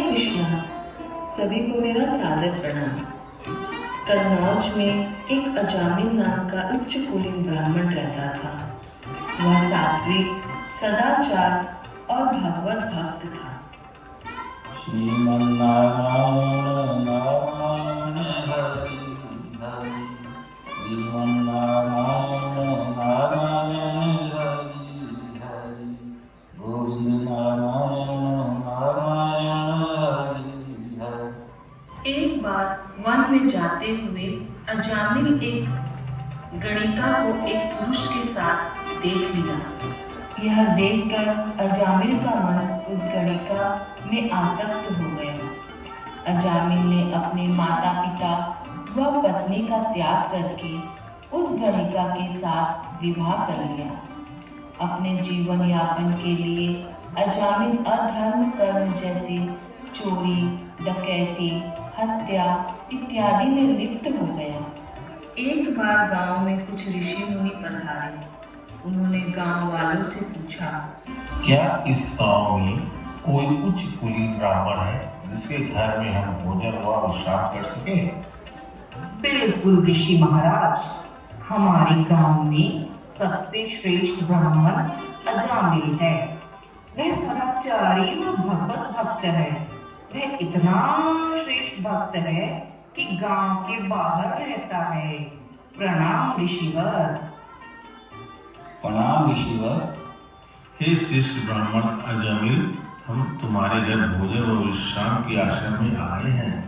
कृष्णा, सभी को मेरा सादर प्रणाम। कन्नौज में एक अजामिल नाम का उच्च कुलीन ब्राह्मण रहता था। वह सात्विक, सदाचार और भगवत भक्त था। श्रीमन्नारायण नारायण हरि हरि, श्रीमन्नारायण नारायण हरि हरि, गोविंद नारायण नारायण हरि हरि। एक बार वन में जाते हुए अजामिल एक गणिका को एक पुरुष के साथ देख लिया। यह देखकर अजामिल का मन उस गणिका में आसक्त हो गया। अजामिल ने अपने माता पिता व पत्नी का त्याग करके उस गणिका के साथ विवाह कर लिया। अपने जीवन यापन के लिए अजामिल अधर्म कर्म जैसे चोरी, डकैती, हत्या इत्यादि में लिप्त हो गया। एक बार गांव में कुछ ऋषि मुनि पधारे। उन्होंने गांव वालों से पूछा, क्या इस गांव में कोई उच्च कुलीन ब्राह्मण है जिसके घर में हम भोजन व विश्राम कर सके? बिल्कुल ऋषि महाराज, हमारे गांव में सबसे श्रेष्ठ ब्राह्मण अजामिल है। वह सदाचारी व भगवत भक्त है। वह इतना श्रेष्ठ भक्त है कि गांव के बाहर रहता है। प्रणाम ऋषिवर। प्रणाम ऋषिवर। हे शिष्ट ब्राह्मण अजामिल, हम तुम्हारे घर भोजन व विश्राम की आशा में आए हैं।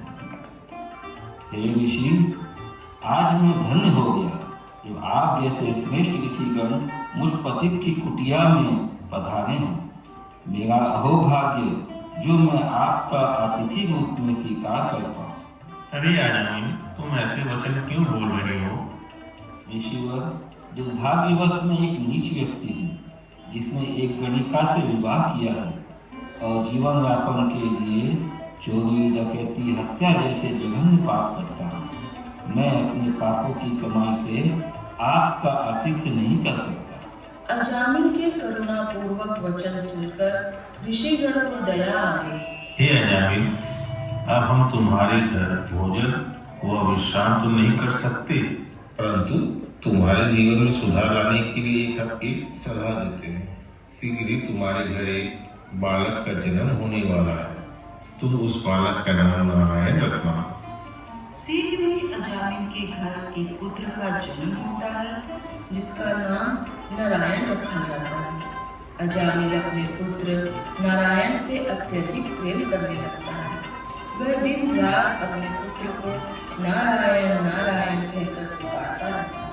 हे ऋषि, आज मैं धन्य हो गया जो आप जैसे श्रेष्ठ ऋषिगण मुझ पतित की कुटिया में पधारे हैं। मेरा अहोभाग्य जो मैं आपका अतिथि रूप में स्वीकार कर पाऊं। अरे अजामिल, तुम ऐसे वचन क्यों बोल रहे हो? ऋषिवर, दुर्भाग्यवश में एक नीच व्यक्ति हूँ जिसने एक गणिका से विवाह किया है और जीवन यापन के लिए चोरी, डकैती, हत्या जैसे जघन्य पाप करता हूँ। मैं अपने पापों की कमाई से आपका आतिथ्य नहीं कर सकता। अजामिल के करुणापूर्वक वचन सुनकर ऋषिगण को दया आ गई। हे अजामिल, अब हम तुम्हारे घर भोजन व विश्राम तो नहीं कर सकते, परंतु तुम्हारे जीवन में सुधार लाने के लिए एक सलाह देते हैं। शीघ्र ही तुम्हारे घर एक बालक का जन्म होने वाला है। तुम उस बालक का नाम नारायण रखना। शीघ्र ही अजामिल के घर एक पुत्र का जन्म होता है जिसका नाम नारायण रखा जाता है। अजामिल अपने पुत्र नारायण से अत्यधिक प्रेम करने लगता है। वह दिन रात अपने पुत्र को नारायण नारायण कहकर पुकारता रहता है।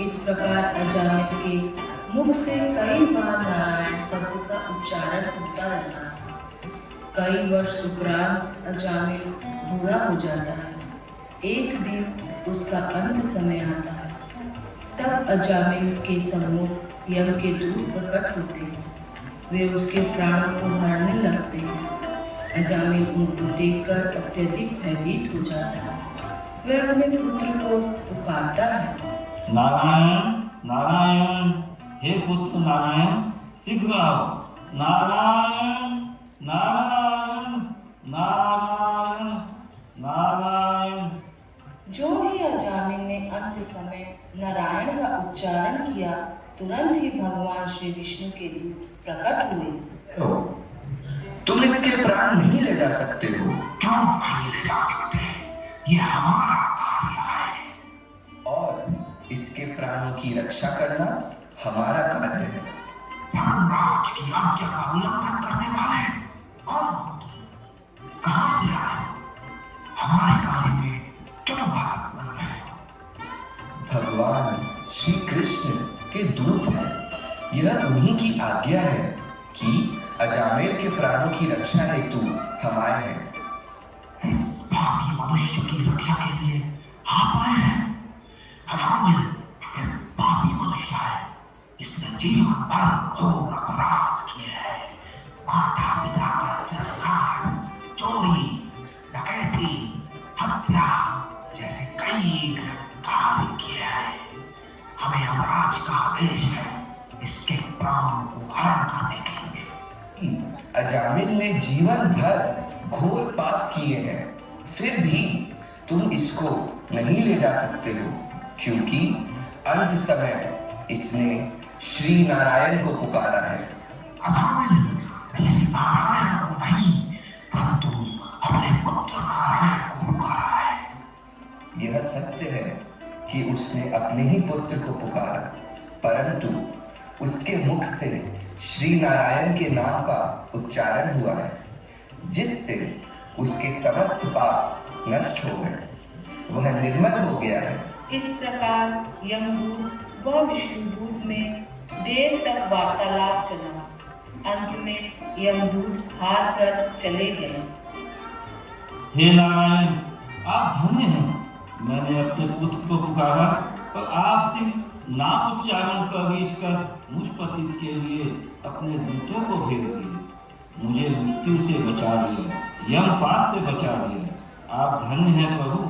इस प्रकार अजामिल के मुख से कई बार नारायण शब्द का उच्चारण होता रहता है। कई वर्ष उपरांत अजामिल बूढ़ा हो जाता है। एक दिन उसका अंत समय आता है। तब अजामिल के सम्मुख यम के दूत प्रकट होते हैं। वे उसके प्राणों को हरने लगते हैं। अजामिल उनको देखकर अत्यधिक भयभीत हो जाता है। वह अपने पुत्र को पुकारता है, नारायण नारायण, हे पुत्र नारायण, शीघ्र आओ। नारायण नारायण नारायण नारायण। जो ही अजामिल ने अंत समय नारायण का उच्चारण किया, तुरंत ही भगवान श्री विष्णु के दूत प्रकट हुए। तुम इसके प्राण नहीं ले जा सकते हो। क्यों नहीं ले जा सकते? ये हमारा कार्य है। और इसके प्राणों की रक्षा करना हमारा कार्य है। धर्मराज की आज्ञा का उल्लंघन करने वाले कौन हो तुम? कहां से आए? हमारे कार्य में क्यों बाधक बन रहे हो? भगवान श्री कृष्ण के दूत हैं। यह उन्हीं की आज्ञा है कि अजामिल के प्राणों की रक्षा हेतु हम आए हैं। इस पापी मनुष्य की रक्षा के लिए आप आए हैं। अजामिल एक पापी मनुष्य है। इसने जीवन भर घोर अपराध किए हैं। माता पिता का तिरस्कार, चोरी, डकैती, हत्या जैसे कई कार्य किए हैं। हमें यमराज का आदेश है इसके प्राणों को हरण करने के लिए। अजामिल ने जीवन भर घोर पाप किए हैं, फिर भी तुम इसको नहीं ले जा सकते हो, क्योंकि अंत समय इसने श्री नारायण को पुकारा है। अजामिल ने नारायण को नहीं परंतु अपने पुत्र नारायण को पुकारा है। यह सत्य है कि उसने अपने ही पुत्र को पुकारा, परंतु उसके मुख से श्री नारायण के नाम का उच्चारण हुआ है, जिससे उसके समस्त पाप नष्ट हो गए, वह निर्मल हो गया है। इस प्रकार यमदूत व विष्णुदूत में देर तक वार्तालाप चला। अंत में यमदूत हार कर चले गए। हे नारायण, आप धन्य हैं। मैंने अपने पुत्र को पुकारा और आप सिर्फ नाम उच्चारण कर मुझ पतित के लिए अपने दूतों को भेज दिए, मुझे मृत्यु से बचा दिया, यमपाश से बचा दिया। आप धन्य हैं प्रभु,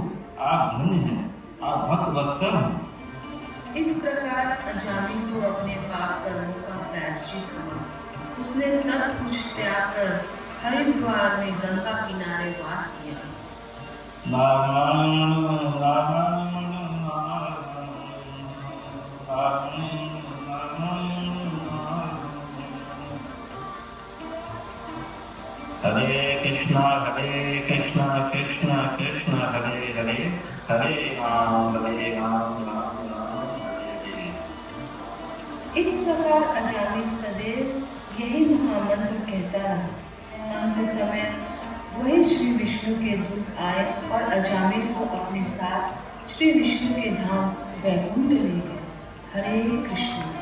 आप धन्य हैं, आप भक्त वत्सल हैं। इस प्रकार अजामिल को अपने पाप कर्मों का प्रायश्चित हुआ। उसने सब कुछ त्याग कर हरिद्वार में गंगा किनारे वास किया। नारायण नारायण नारायण हरे कृष्णा कृष्ण कृष्ण हरे हरे, हरे राम राम राम हरे। इस प्रकार अजामिल सदैव यही महामंत्र कहता रहा। अंत समय वही श्री विष्णु के दूत आए और अजामिल को अपने साथ श्री विष्णु के धाम वैकुंठ ले गए। हरे कृष्ण।